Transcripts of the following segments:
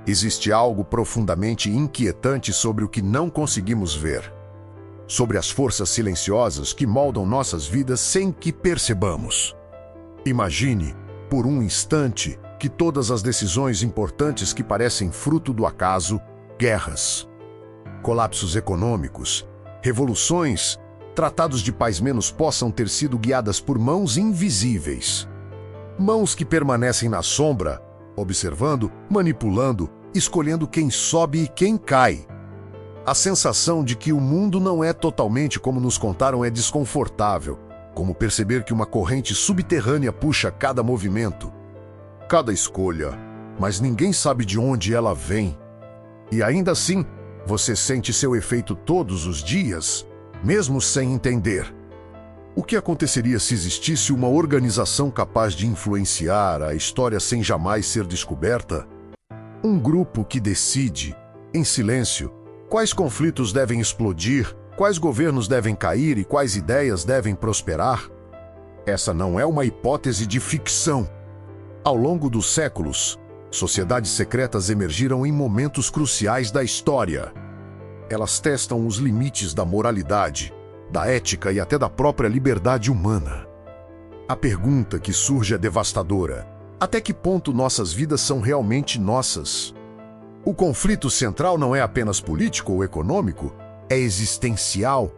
Existe algo profundamente inquietante sobre o que não conseguimos ver, sobre as forças silenciosas que moldam nossas vidas sem que percebamos. Imagine, por um instante, que todas as decisões importantes que parecem fruto do acaso, guerras, colapsos econômicos, revoluções, tratados de paz menos possam ter sido guiadas por mãos invisíveis. Mãos que permanecem na sombra, observando, manipulando, escolhendo quem sobe e quem cai. A sensação de que o mundo não é totalmente como nos contaram é desconfortável, como perceber que uma corrente subterrânea puxa cada movimento, cada escolha, mas ninguém sabe de onde ela vem. E ainda assim, você sente seu efeito todos os dias, mesmo sem entender. O que aconteceria se existisse uma organização capaz de influenciar a história sem jamais ser descoberta? Um grupo que decide, em silêncio, quais conflitos devem explodir, quais governos devem cair e quais ideias devem prosperar? Essa não é uma hipótese de ficção. Ao longo dos séculos, sociedades secretas emergiram em momentos cruciais da história. Elas testam os limites da moralidade, da ética e até da própria liberdade humana. A pergunta que surge é devastadora: até que ponto nossas vidas são realmente nossas? O conflito central não é apenas político ou econômico, é existencial.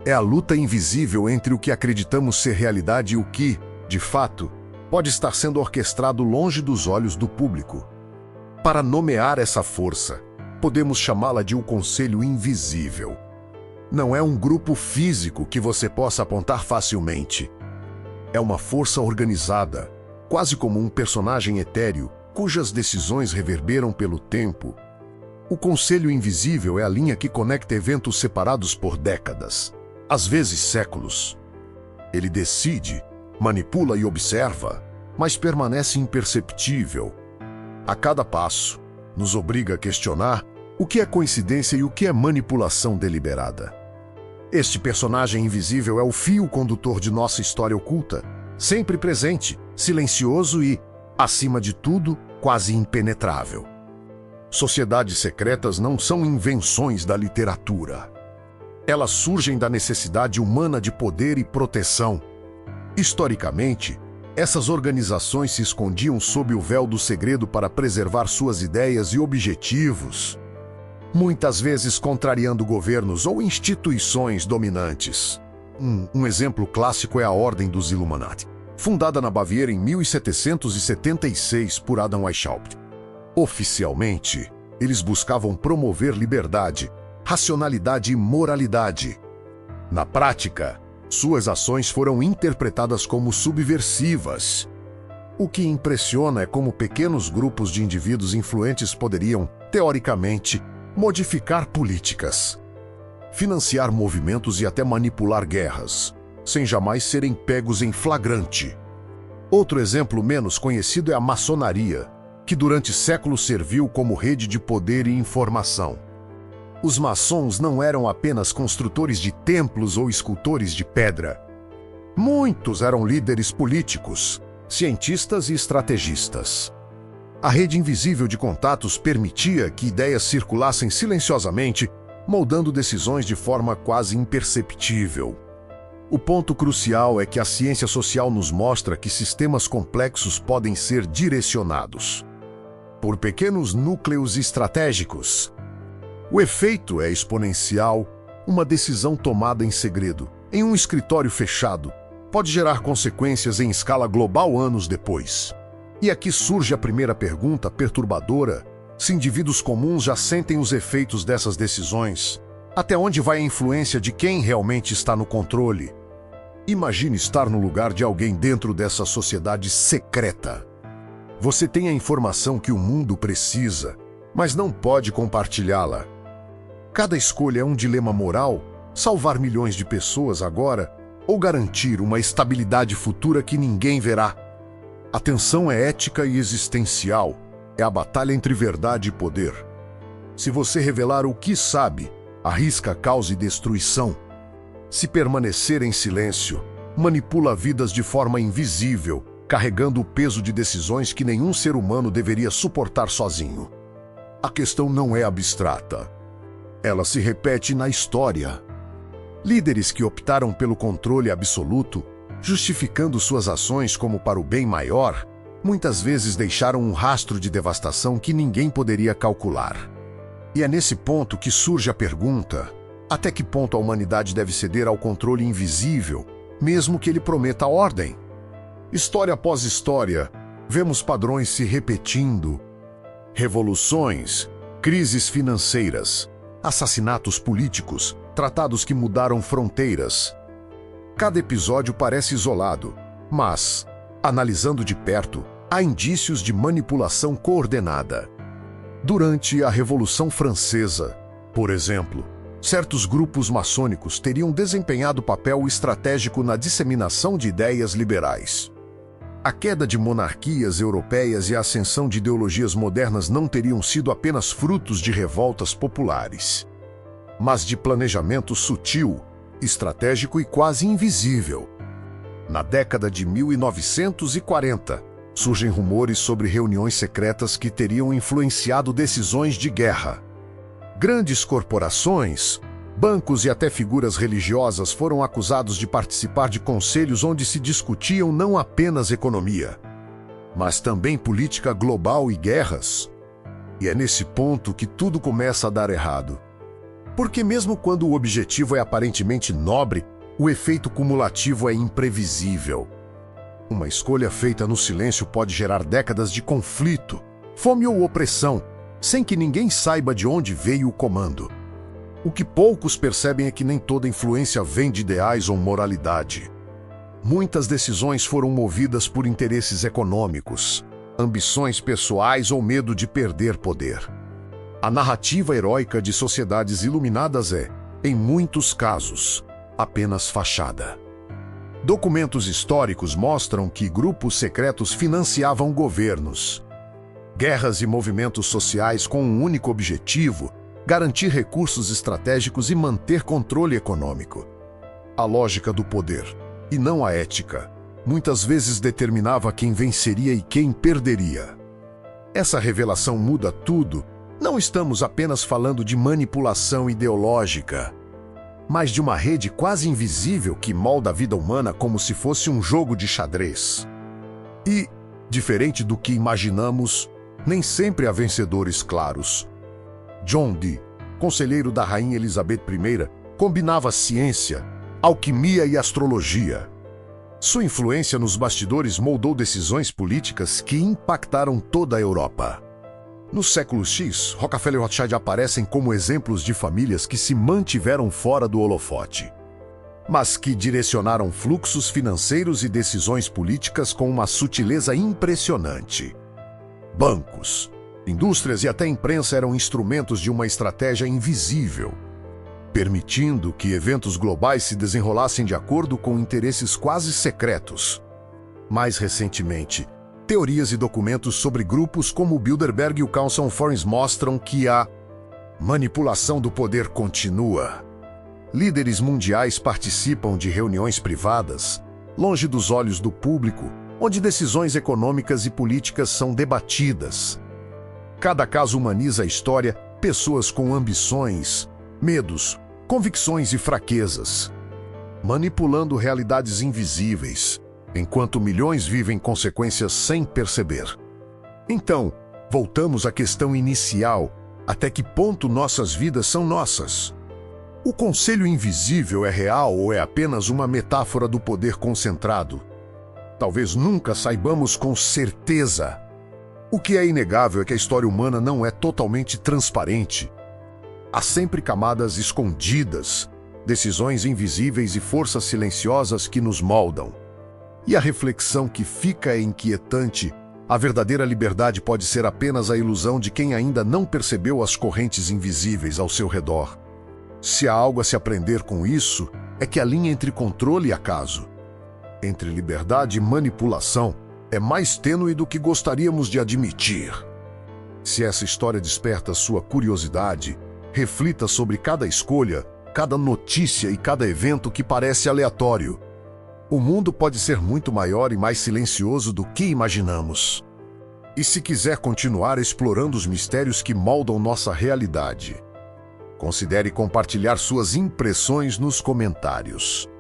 É a luta invisível entre o que acreditamos ser realidade e o que, de fato, pode estar sendo orquestrado longe dos olhos do público. Para nomear essa força, podemos chamá-la de o Conselho Invisível. Não é um grupo físico que você possa apontar facilmente. É uma força organizada, quase como um personagem etéreo, cujas decisões reverberam pelo tempo. O Conselho Invisível é a linha que conecta eventos separados por décadas, às vezes séculos. Ele decide, manipula e observa, mas permanece imperceptível. A cada passo, nos obriga a questionar o que é coincidência e o que é manipulação deliberada. Este personagem invisível é o fio condutor de nossa história oculta, sempre presente, silencioso e, acima de tudo, quase impenetrável. Sociedades secretas não são invenções da literatura. Elas surgem da necessidade humana de poder e proteção. Historicamente, essas organizações se escondiam sob o véu do segredo para preservar suas ideias e objetivos, muitas vezes contrariando governos ou instituições dominantes. Um exemplo clássico é a Ordem dos Illuminati, fundada na Baviera em 1776 por Adam Weishaupt. Oficialmente, eles buscavam promover liberdade, racionalidade e moralidade. Na prática, suas ações foram interpretadas como subversivas. O que impressiona é como pequenos grupos de indivíduos influentes poderiam, teoricamente, modificar políticas, financiar movimentos e até manipular guerras, sem jamais serem pegos em flagrante. Outro exemplo menos conhecido é a maçonaria, que durante séculos serviu como rede de poder e informação. Os maçons não eram apenas construtores de templos ou escultores de pedra. Muitos eram líderes políticos, cientistas e estrategistas. A rede invisível de contatos permitia que ideias circulassem silenciosamente, moldando decisões de forma quase imperceptível. O ponto crucial é que a ciência social nos mostra que sistemas complexos podem ser direcionados por pequenos núcleos estratégicos. O efeito é exponencial. Uma decisão tomada em segredo, em um escritório fechado, pode gerar consequências em escala global anos depois. E aqui surge a primeira pergunta perturbadora: se indivíduos comuns já sentem os efeitos dessas decisões, até onde vai a influência de quem realmente está no controle? Imagine estar no lugar de alguém dentro dessa sociedade secreta. Você tem a informação que o mundo precisa, mas não pode compartilhá-la. Cada escolha é um dilema moral: salvar milhões de pessoas agora ou garantir uma estabilidade futura que ninguém verá. A tensão é ética e existencial. É a batalha entre verdade e poder. Se você revelar o que sabe, arrisca caos e destruição. Se permanecer em silêncio, manipula vidas de forma invisível, carregando o peso de decisões que nenhum ser humano deveria suportar sozinho. A questão não é abstrata. Ela se repete na história. Líderes que optaram pelo controle absoluto, justificando suas ações como para o bem maior, muitas vezes deixaram um rastro de devastação que ninguém poderia calcular. E é nesse ponto que surge a pergunta: até que ponto a humanidade deve ceder ao controle invisível, mesmo que ele prometa ordem? História após história, vemos padrões se repetindo. Revoluções, crises financeiras, assassinatos políticos, tratados que mudaram fronteiras. Cada episódio parece isolado, mas, analisando de perto, há indícios de manipulação coordenada. Durante a Revolução Francesa, por exemplo, certos grupos maçônicos teriam desempenhado papel estratégico na disseminação de ideias liberais. A queda de monarquias europeias e a ascensão de ideologias modernas não teriam sido apenas frutos de revoltas populares, mas de planejamento sutil, estratégico e quase invisível. Na década de 1940, surgem rumores sobre reuniões secretas que teriam influenciado decisões de guerra. Grandes corporações, bancos e até figuras religiosas foram acusados de participar de conselhos onde se discutiam não apenas economia, mas também política global e guerras. E é nesse ponto que tudo começa a dar errado. Porque mesmo quando o objetivo é aparentemente nobre, o efeito cumulativo é imprevisível. Uma escolha feita no silêncio pode gerar décadas de conflito, fome ou opressão, sem que ninguém saiba de onde veio o comando. O que poucos percebem é que nem toda influência vem de ideais ou moralidade. Muitas decisões foram movidas por interesses econômicos, ambições pessoais ou medo de perder poder. A narrativa heróica de sociedades iluminadas é, em muitos casos, apenas fachada. Documentos históricos mostram que grupos secretos financiavam governos, guerras e movimentos sociais com um único objetivo: garantir recursos estratégicos e manter controle econômico. A lógica do poder, e não a ética, muitas vezes determinava quem venceria e quem perderia. Essa revelação muda tudo. Não estamos apenas falando de manipulação ideológica, mas de uma rede quase invisível que molda a vida humana como se fosse um jogo de xadrez. E, diferente do que imaginamos, nem sempre há vencedores claros. John Dee, conselheiro da Rainha Elizabeth I, combinava ciência, alquimia e astrologia. Sua influência nos bastidores moldou decisões políticas que impactaram toda a Europa. No século X, Rockefeller e Rothschild aparecem como exemplos de famílias que se mantiveram fora do holofote, mas que direcionaram fluxos financeiros e decisões políticas com uma sutileza impressionante. Bancos, indústrias e até imprensa eram instrumentos de uma estratégia invisível, permitindo que eventos globais se desenrolassem de acordo com interesses quase secretos. Mais recentemente, teorias e documentos sobre grupos como o Bilderberg e o Council on Foreigners mostram que a manipulação do poder continua. Líderes mundiais participam de reuniões privadas, longe dos olhos do público, onde decisões econômicas e políticas são debatidas. Cada caso humaniza a história, pessoas com ambições, medos, convicções e fraquezas, manipulando realidades invisíveis, enquanto milhões vivem consequências sem perceber. Então, voltamos à questão inicial: até que ponto nossas vidas são nossas? O conselho invisível é real ou é apenas uma metáfora do poder concentrado? Talvez nunca saibamos com certeza. O que é inegável é que a história humana não é totalmente transparente. Há sempre camadas escondidas, decisões invisíveis e forças silenciosas que nos moldam. E a reflexão que fica é inquietante: a verdadeira liberdade pode ser apenas a ilusão de quem ainda não percebeu as correntes invisíveis ao seu redor. Se há algo a se aprender com isso, é que a linha entre controle e acaso, entre liberdade e manipulação, é mais tênue do que gostaríamos de admitir. Se essa história desperta sua curiosidade, reflita sobre cada escolha, cada notícia e cada evento que parece aleatório. O mundo pode ser muito maior e mais silencioso do que imaginamos. E se quiser continuar explorando os mistérios que moldam nossa realidade, considere compartilhar suas impressões nos comentários.